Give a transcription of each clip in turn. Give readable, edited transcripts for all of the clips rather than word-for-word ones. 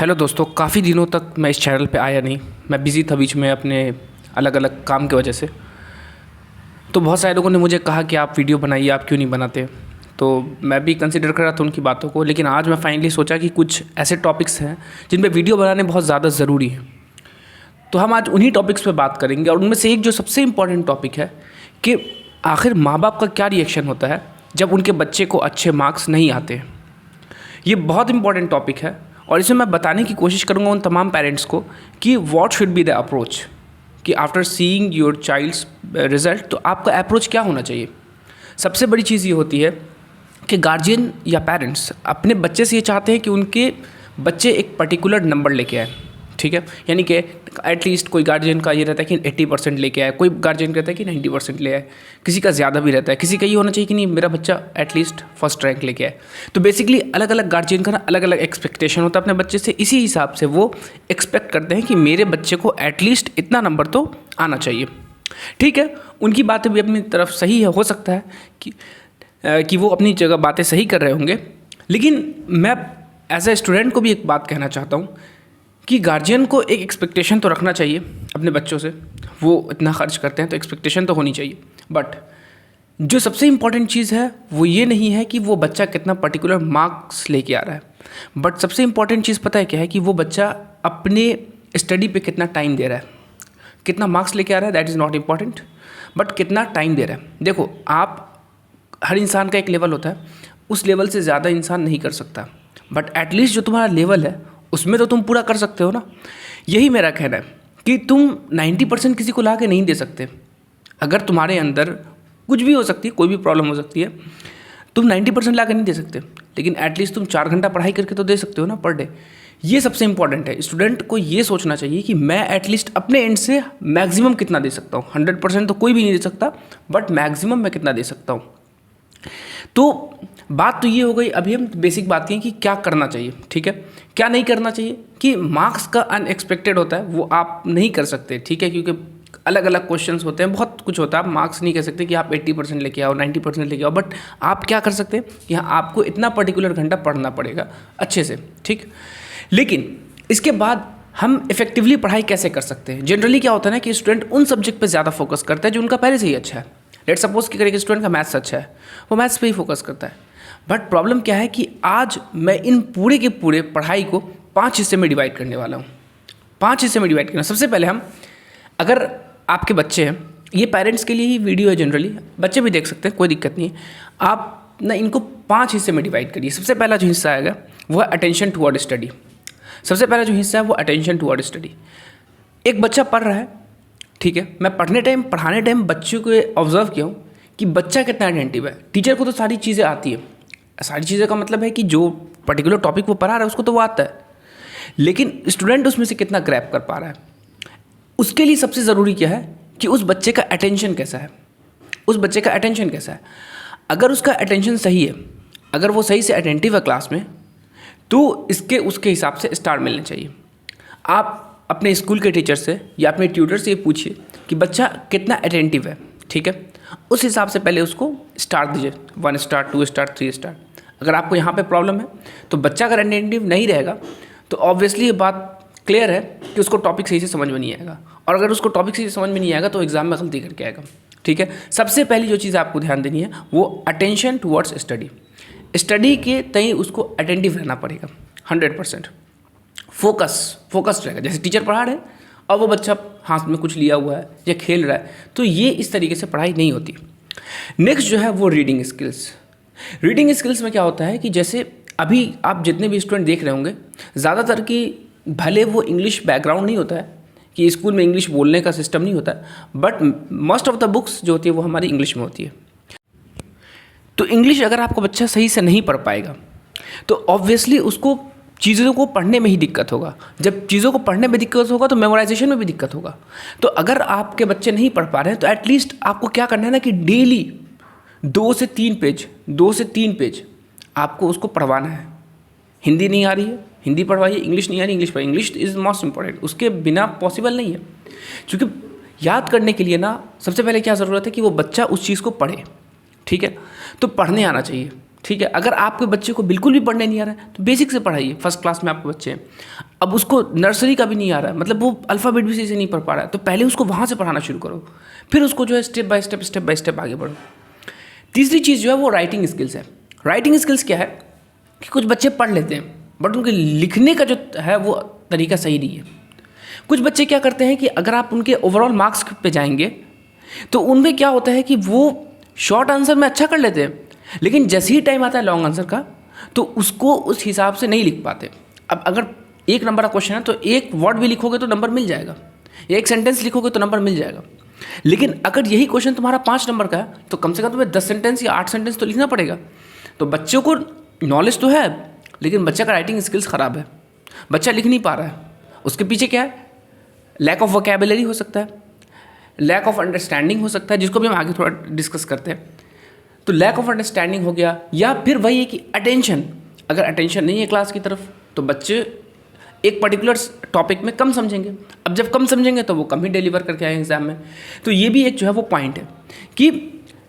Hello दोस्तों, काफ़ी दिनों तक मैं इस चैनल पे आया नहीं। मैं बिज़ी था बीच में अपने अलग अलग काम की वजह से। तो बहुत सारे लोगों ने मुझे कहा कि आप वीडियो बनाइए, आप क्यों नहीं बनाते। तो मैं भी कंसिडर कर रहा था उनकी बातों को, लेकिन आज मैं फाइनली सोचा कि कुछ ऐसे टॉपिक्स हैं जिन पे वीडियो बनाने बहुत ज़्यादा ज़रूरी है। तो हम आज उन्हीं टॉपिक्स पे बात करेंगे, और उनमें से एक जो सबसे इम्पॉर्टेंट टॉपिक है कि आखिर माँ बाप का क्या रिएक्शन होता है जब उनके बच्चे को अच्छे मार्क्स नहीं आते। ये बहुत इंपॉर्टेंट टॉपिक है, और इसमें मैं बताने की कोशिश करूँगा उन तमाम पेरेंट्स को कि what should be the approach, कि after seeing your child's result तो आपका अप्रोच क्या होना चाहिए। सबसे बड़ी चीज़ ये होती है कि गार्जियन या पेरेंट्स अपने बच्चे से ये चाहते हैं कि उनके बच्चे एक पर्टिकुलर नंबर लेके आए, ठीक है। यानी कि एटलीस्ट कोई गार्जियन का ये रहता है कि 80% लेके आए, कोई गार्जियन कहता है कि 90% ले आए, किसी का ज़्यादा भी रहता है, किसी का ये होना चाहिए कि नहीं मेरा बच्चा एटलीस्ट फर्स्ट रैंक लेके आए। तो बेसिकली अलग अलग गार्जियन का ना अलग अलग एक्सपेक्टेशन होता है अपने बच्चे से। इसी हिसाब से वो एक्सपेक्ट करते हैं कि मेरे बच्चे को एटलीस्ट इतना नंबर तो आना चाहिए, ठीक है। उनकी बातें भी अपनी तरफ सही है, हो सकता है कि वो अपनी जगह बातें सही कर रहे होंगे, लेकिन मैं एज ए स्टूडेंट को भी एक बात कहना चाहता हूँ कि गार्जियन को एक एक्सपेक्टेशन तो रखना चाहिए अपने बच्चों से। वो इतना खर्च करते हैं तो एक्सपेक्टेशन तो होनी चाहिए, बट जो सबसे इम्पॉर्टेंट चीज़ है वो ये नहीं है कि वो बच्चा कितना पर्टिकुलर मार्क्स लेके आ रहा है, बट सबसे इम्पॉर्टेंट चीज़ पता है क्या है कि वो बच्चा अपने स्टडी पे कितना टाइम दे रहा है। कितना मार्क्स लेके आ रहा है that is not important, but कितना टाइम दे रहा है। देखो, आप हर इंसान का एक लेवल होता है, उस लेवल से ज़्यादा इंसान नहीं कर सकता, बट एटलीस्ट जो तुम्हारा लेवल है उसमें तो तुम पूरा कर सकते हो ना। यही मेरा कहना है कि तुम 90% किसी को ला के नहीं दे सकते। अगर तुम्हारे अंदर कुछ भी हो सकती है, कोई भी प्रॉब्लम हो सकती है, तुम 90% ला के नहीं दे सकते, लेकिन एटलीस्ट तुम 4 घंटा पढ़ाई करके तो दे सकते हो ना पर डे। ये सबसे इंपॉर्टेंट है। स्टूडेंट को ये सोचना चाहिए कि मैं एटलीस्ट अपने एंड से मैक्सिमम कितना दे सकता हूँ। 100% तो कोई भी नहीं दे सकता, बट मैक्सिमम मैं कितना दे सकता हूँ। तो बात तो ये हो गई। अभी हम बेसिक बात की कि क्या करना चाहिए, ठीक है, क्या नहीं करना चाहिए। कि मार्क्स का अनएक्सपेक्टेड होता है वो आप नहीं कर सकते, ठीक है, क्योंकि अलग अलग क्वेश्चंस होते हैं, बहुत कुछ होता है। आप मार्क्स नहीं कह सकते कि आप 80% लेके आओ, 90% लेके आओ, बट आप क्या कर सकते हैं कि हाँ आपको इतना पर्टिकुलर घंटा पढ़ना पड़ेगा अच्छे से, ठीक। लेकिन इसके बाद हम इफेक्टिवली पढ़ाई कैसे कर सकते हैं। जनरली क्या होता है ना कि स्टूडेंट उन सब्जेक्ट पर ज़्यादा फोकस करता है जो उनका पहले से ही अच्छा है। लेट सपोज कि करें कि स्टूडेंट का मैथ्स अच्छा है, वो मैथ्स पे ही फोकस करता है। बट प्रॉब्लम क्या है कि आज मैं इन पूरे के पूरे पढ़ाई को 5 हिस्से में डिवाइड करने वाला हूँ। 5 हिस्से में डिवाइड करना। सबसे पहले हम, अगर आपके बच्चे हैं, ये पेरेंट्स के लिए ही वीडियो है, जनरली बच्चे भी देख सकते हैं, कोई दिक्कत नहीं है। आप ना इनको 5 हिस्से में डिवाइड करिए। सबसे पहला जो हिस्सा आएगा वो है अटेंशन टुवर्ड स्टडी। सबसे पहला जो हिस्सा है वो अटेंशन टुवर्ड स्टडी। एक बच्चा पढ़ रहा है, ठीक है, मैं पढ़ाने टाइम बच्चों को ऑब्जर्व किया हूँ कि बच्चा कितना अटेंटिव है। टीचर को तो सारी चीज़ें आती है, सारी चीज़ें का मतलब है कि जो पर्टिकुलर टॉपिक वो पढ़ा रहा है उसको तो वो आता है, लेकिन स्टूडेंट उसमें से कितना ग्रैब कर पा रहा है। उसके लिए सबसे ज़रूरी क्या है कि उस बच्चे का अटेंशन कैसा है। उस बच्चे का अटेंशन कैसा है। अगर उसका अटेंशन सही है, अगर वो सही से अटेंटिव है क्लास में, तो उसके हिसाब से स्टार मिलने चाहिए। आप अपने स्कूल के टीचर से या अपने ट्यूटर से ये पूछिए कि बच्चा कितना अटेंटिव है, ठीक है। उस हिसाब से पहले उसको स्टार दीजिए, 1 स्टार, 2 स्टार, 3 स्टार। अगर आपको यहाँ पे प्रॉब्लम है तो बच्चा अगर अटेंटिव नहीं रहेगा तो ऑब्वियसली ये बात क्लियर है कि उसको टॉपिक सही से समझ में नहीं आएगा, और अगर उसको टॉपिक सही से समझ में नहीं आएगा तो एग्जाम में गलती करके आएगा, ठीक है। सबसे पहली जो चीज़ आपको ध्यान देनी है वो अटेंशन टुवर्ड्स स्टडी। स्टडी के तई उसको अटेंटिव रहना पड़ेगा, 100% फोकस्ड रहेगा। जैसे टीचर पढ़ा रहे और वो बच्चा हाथ में कुछ लिया हुआ है या खेल रहा है, तो ये इस तरीके से पढ़ाई नहीं होती। नेक्स्ट जो है वो रीडिंग स्किल्स। रीडिंग स्किल्स में क्या होता है कि जैसे अभी आप जितने भी स्टूडेंट देख रहे होंगे, ज़्यादातर की भले वो इंग्लिश बैकग्राउंड नहीं होता है कि स्कूल में इंग्लिश बोलने का सिस्टम नहीं होता है, but most of the books जो होती है वो हमारी इंग्लिश में होती है। तो इंग्लिश अगर आपका बच्चा सही से नहीं पढ़ पाएगा तो ऑब्वियसली उसको चीज़ों को पढ़ने में ही दिक्कत होगा। जब चीज़ों को पढ़ने में दिक्कत होगा तो मेमोराइजेशन में भी दिक्कत होगा। तो अगर आपके बच्चे नहीं पढ़ पा रहे हैं तो एटलीस्ट आपको क्या करना है ना कि डेली 2 से 3 पेज आपको उसको पढ़वाना है। हिंदी नहीं आ रही है, हिंदी पढ़वाइए। इंग्लिश नहीं आ रही, इंग्लिश पढ़ाइए। इंग्लिश इज़ मोस्ट इंपॉर्टेंट, उसके बिना पॉसिबल नहीं है। क्योंकि याद करने के लिए ना सबसे पहले क्या ज़रूरत है कि वो बच्चा उस चीज़ को पढ़े, ठीक है। तो पढ़ने आना चाहिए, ठीक है। अगर आपके बच्चे को बिल्कुल भी पढ़ने नहीं आ रहा है तो बेसिक से पढ़ाइए। फर्स्ट क्लास में आपके बच्चे हैं, अब उसको नर्सरी का भी नहीं आ रहा है, मतलब वो अल्फ़ाबेट भी सही से नहीं पढ़ पा रहा है, तो पहले उसको वहाँ से पढ़ाना शुरू करो, फिर उसको जो है स्टेप बाय स्टेप आगे बढ़ो। तीसरी चीज़ जो है वो राइटिंग स्किल्स है। राइटिंग स्किल्स क्या है कि कुछ बच्चे पढ़ लेते हैं बट उनके लिखने का जो है वो तरीका सही नहीं है। कुछ बच्चे क्या करते हैं कि अगर आप उनके ओवरऑल मार्क्स पे जाएंगे तो उनमें क्या होता है कि वो शॉर्ट आंसर में अच्छा कर लेते हैं, लेकिन जैसे ही टाइम आता है लॉन्ग आंसर का तो उसको उस हिसाब से नहीं लिख पाते। अब अगर 1 नंबर का क्वेश्चन है तो 1 वर्ड भी लिखोगे तो नंबर मिल जाएगा, या 1 सेंटेंस लिखोगे तो नंबर मिल जाएगा। लेकिन अगर यही क्वेश्चन तुम्हारा 5 नंबर का है तो कम से कम तुम्हें 10 सेंटेंस या 8 सेंटेंस तो लिखना पड़ेगा। तो बच्चों को नॉलेज तो है लेकिन बच्चे का राइटिंग स्किल्स ख़राब है, बच्चा लिख नहीं पा रहा है। उसके पीछे क्या है? लैक ऑफ वोकैबुलरी हो सकता है, लैक ऑफ अंडरस्टैंडिंग हो सकता है, जिसको भी हम आगे थोड़ा डिस्कस करते हैं। तो लैक ऑफ अंडरस्टैंडिंग हो गया, या फिर वही है कि अटेंशन, अगर अटेंशन नहीं है क्लास की तरफ तो बच्चे एक पर्टिकुलर टॉपिक में कम समझेंगे। अब जब कम समझेंगे तो वो कम ही डिलीवर करके आएंगे एग्जाम में। तो ये भी एक जो है वो पॉइंट है कि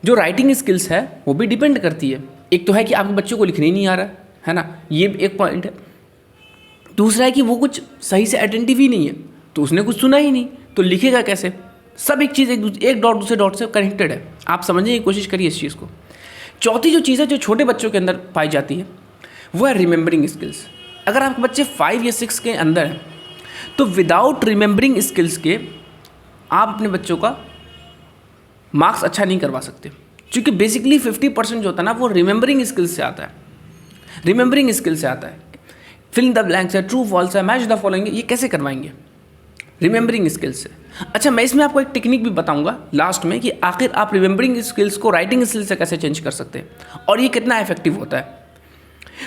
जो राइटिंग स्किल्स है वो भी डिपेंड करती है। एक तो है कि आपके बच्चों को लिखने ही नहीं आ रहा है ना, ये एक पॉइंट है। दूसरा है कि वो कुछ सही से अटेंटिव ही नहीं है, तो उसने कुछ सुना ही नहीं तो लिखेगा कैसे। सब एक चीज़ एक डॉट दूसरे डॉट से कनेक्टेड है, आप समझने की कोशिश करिए इस चीज़ को। चौथी जो चीज़ है जो छोटे बच्चों के अंदर पाई जाती है वो है रिमेंबरिंग स्किल्स। अगर आपके बच्चे 5 या 6 के अंदर हैं तो विदाउट रिमेंबरिंग स्किल्स के आप अपने बच्चों का मार्क्स अच्छा नहीं करवा सकते, क्योंकि बेसिकली 50% जो होता है ना वो रिमेंबरिंग स्किल्स से आता है। रिमेंबरिंग स्किल से आता है, फिल इन द ब्लैंक्स है, ट्रू फॉल्स है, मैच द फॉलोइंग, ये कैसे करवाएंगे? रिमेंबरिंग स्किल्स से। अच्छा, मैं इसमें आपको एक टेक्निक भी बताऊंगा लास्ट में कि आखिर आप रिमेंबरिंग स्किल्स को राइटिंग स्किल्स से कैसे चेंज कर सकते हैं और ये कितना इफेक्टिव होता है।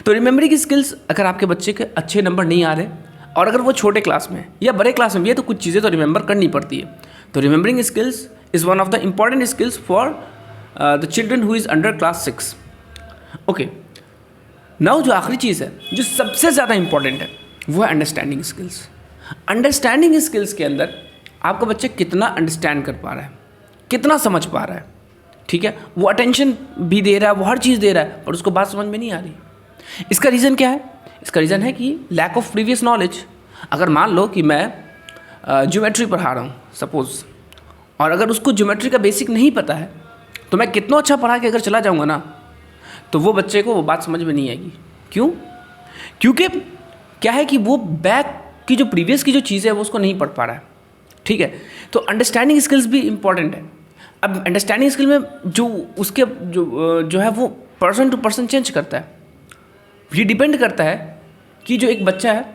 तो रिमेंबरिंग स्किल्स, अगर आपके बच्चे के अच्छे नंबर नहीं आ रहे और अगर वो छोटे क्लास में या बड़े क्लास में भी है तो कुछ चीज़ें तो रिमेंबर करनी पड़ती है। तो remembering skills is one of the important skills for the children who is under class 6। Okay, now जो आखिरी चीज़ है जो सबसे ज़्यादा इंपॉर्टेंट है वो है अंडरस्टैंडिंग स्किल्स। अंडरस्टैंडिंग स्किल्स के अंदर आपका बच्चा कितना अंडरस्टैंड कर पा रहा है, कितना समझ पा रहा है। ठीक है, वो अटेंशन भी दे रहा है, वो हर चीज़ दे रहा है, पर उसको बात समझ में नहीं आ रही। इसका रीज़न क्या है? इसका रीज़न है कि लैक ऑफ प्रीवियस नॉलेज। अगर मान लो कि मैं ज्योमेट्री पढ़ा रहा हूँ सपोज, और अगर उसको ज्योमेट्री का बेसिक नहीं पता है तो मैं कितना अच्छा पढ़ा के अगर चला जाऊँगा ना तो वो बच्चे को वो बात समझ में नहीं आएगी। क्यों? क्योंकि क्या है कि वो बैक की जो प्रीवियस की जो चीज़ है वो उसको नहीं पढ़ पा रहा है। ठीक है, तो अंडरस्टैंडिंग स्किल्स भी इंपॉर्टेंट है। अब अंडरस्टैंडिंग स्किल में जो उसके जो है वो पर्सन टू पर्सन चेंज करता है। ये डिपेंड करता है कि जो एक बच्चा है,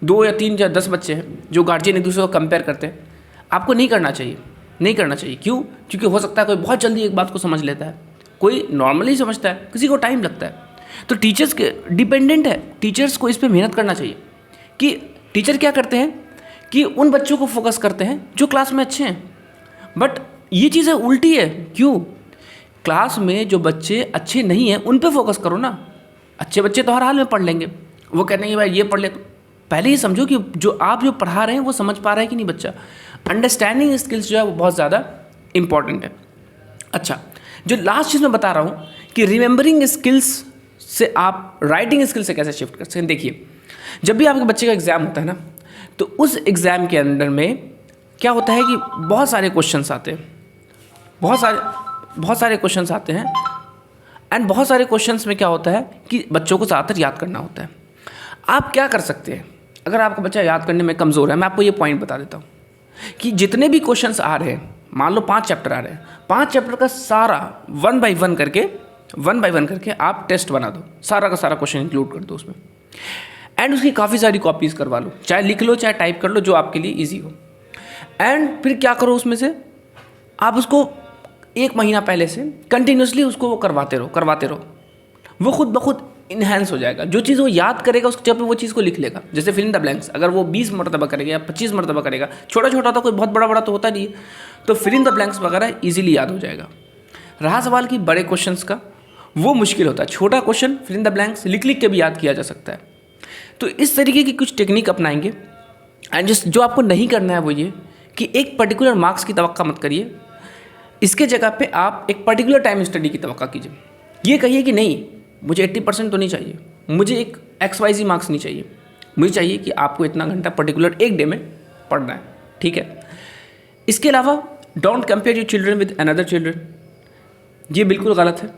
2 या 3 या 10 बच्चे हैं जो गार्जियन एक दूसरे को कंपेयर करते हैं, आपको नहीं करना चाहिए, नहीं करना चाहिए। क्यों? क्योंकि हो सकता है कोई बहुत जल्दी एक बात को समझ लेता है, कोई नॉर्मली समझता है, किसी को टाइम लगता है। तो टीचर्स के डिपेंडेंट है, टीचर्स को इस पर मेहनत करना चाहिए कि टीचर क्या करते हैं कि उन बच्चों को फोकस करते हैं जो क्लास में अच्छे हैं। बट ये चीज़ें उल्टी है। क्यों? क्लास में जो बच्चे अच्छे नहीं हैं उन पे फोकस करो ना। अच्छे बच्चे तो हर हाल में पढ़ लेंगे, वो कहते हैं भाई ये पढ़ ले, तो पहले ही समझो कि जो आप जो पढ़ा रहे हैं वो समझ पा रहा है कि नहीं बच्चा। अंडरस्टैंडिंग स्किल्स जो है वो बहुत ज़्यादा इंपॉर्टेंट है। अच्छा, जो लास्ट चीज़ मैं बता रहा हूँ कि रिमेंबरिंग स्किल्स से आप राइटिंग स्किल से कैसे शिफ्ट कर सकते हैं। देखिए, जब भी आपके बच्चे का एग्ज़ाम होता है ना तो उस एग्ज़ाम के अंदर में क्या होता है कि बहुत सारे क्वेश्चंस आते हैं, बहुत सारे क्वेश्चंस आते हैं। एंड बहुत सारे क्वेश्चंस में क्या होता है कि बच्चों को ज़्यादातर याद करना होता है। आप क्या कर सकते हैं अगर आपका बच्चा याद करने में कमज़ोर है? मैं आपको ये पॉइंट बता देता हूँ कि जितने भी क्वेश्चंस आ रहे हैं, मान लो 5 चैप्टर आ रहे हैं, 5 चैप्टर का सारा 1 बाय 1 करके आप टेस्ट बना दो, सारा का सारा क्वेश्चन इंक्लूड कर दो उसमें। एंड उसकी काफ़ी सारी कॉपीज़ करवा लो, चाहे लिख लो चाहे टाइप कर लो, जो आपके लिए ईजी हो। एंड फिर क्या करो, उसमें से आप उसको 1 महीना पहले से कंटिन्यूसली उसको वो करवाते रहो। वो खुद ब खुद इन्हेंस हो जाएगा। जो चीज़ वो याद करेगा उस जब वो चीज़ को लिख लेगा। जैसे फिल इन द ब्लैंक्स, अगर वो 20 मरतबा करेगा या 25 मरतबा करेगा, छोटा छोटा तो कोई बहुत बड़ा बड़ा तो होता नहीं है, तो फिल इन द ब्लैंक्स वगैरह ईजिली याद हो जाएगा। रहा सवाल कि बड़े क्वेश्चंस का, वो मुश्किल होता है। छोटा question fill in the blanks लिख के भी याद किया जा सकता है। तो इस तरीके की कुछ टेक्निक अपनाएंगे। एंड जो आपको नहीं करना है वो ये कि एक पर्टिकुलर मार्क्स की तवक्का मत करिए, इसके जगह पे आप एक पर्टिकुलर टाइम स्टडी की तवक्का कीजिए। ये कहिए कि नहीं, मुझे 80% तो नहीं चाहिए, मुझे एक XYZ मार्क्स नहीं चाहिए, मुझे चाहिए कि आपको इतना घंटा पर्टिकुलर एक डे में पढ़ना है, ठीक है। इसके अलावा don't compare your children with another children, ये बिल्कुल गलत है।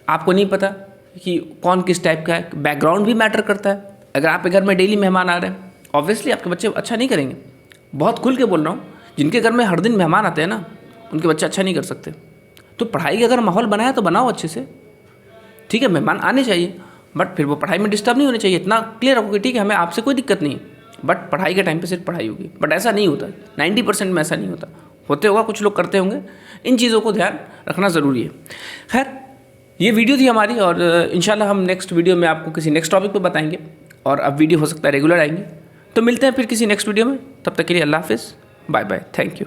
आपको नहीं पता कि कौन किस टाइप का है, बैकग्राउंड भी मैटर करता है। अगर आपके घर में डेली मेहमान आ रहे हैं, ऑब्वियसली आपके बच्चे अच्छा नहीं करेंगे। बहुत खुल के बोल रहा हूँ, जिनके घर में हर दिन मेहमान आते हैं ना, उनके बच्चे अच्छा नहीं कर सकते। तो पढ़ाई का अगर माहौल बनाया तो बनाओ अच्छे से, ठीक है। मेहमान आने चाहिए, बट फिर वो पढ़ाई में डिस्टर्ब नहीं होने चाहिए, इतना क्लियर रखोगे, ठीक है, हमें आपसे कोई दिक्कत नहीं है, बट पढ़ाई के टाइम पे सिर्फ पढ़ाई होगी। बट ऐसा नहीं होता, 90% में ऐसा नहीं होता। होते होगा, कुछ लोग करते होंगे, इन चीज़ों को ध्यान रखना ज़रूरी है। खैर, ये वीडियो थी हमारी, और इंशाल्लाह हम नेक्स्ट वीडियो में आपको किसी नेक्स्ट टॉपिक पर बताएंगे, और अब वीडियो हो सकता है रेगुलर आएंगे। तो मिलते हैं फिर किसी नेक्स्ट वीडियो में, तब तक के लिए अल्लाह हाफिज़, बाय बाय, थैंक यू।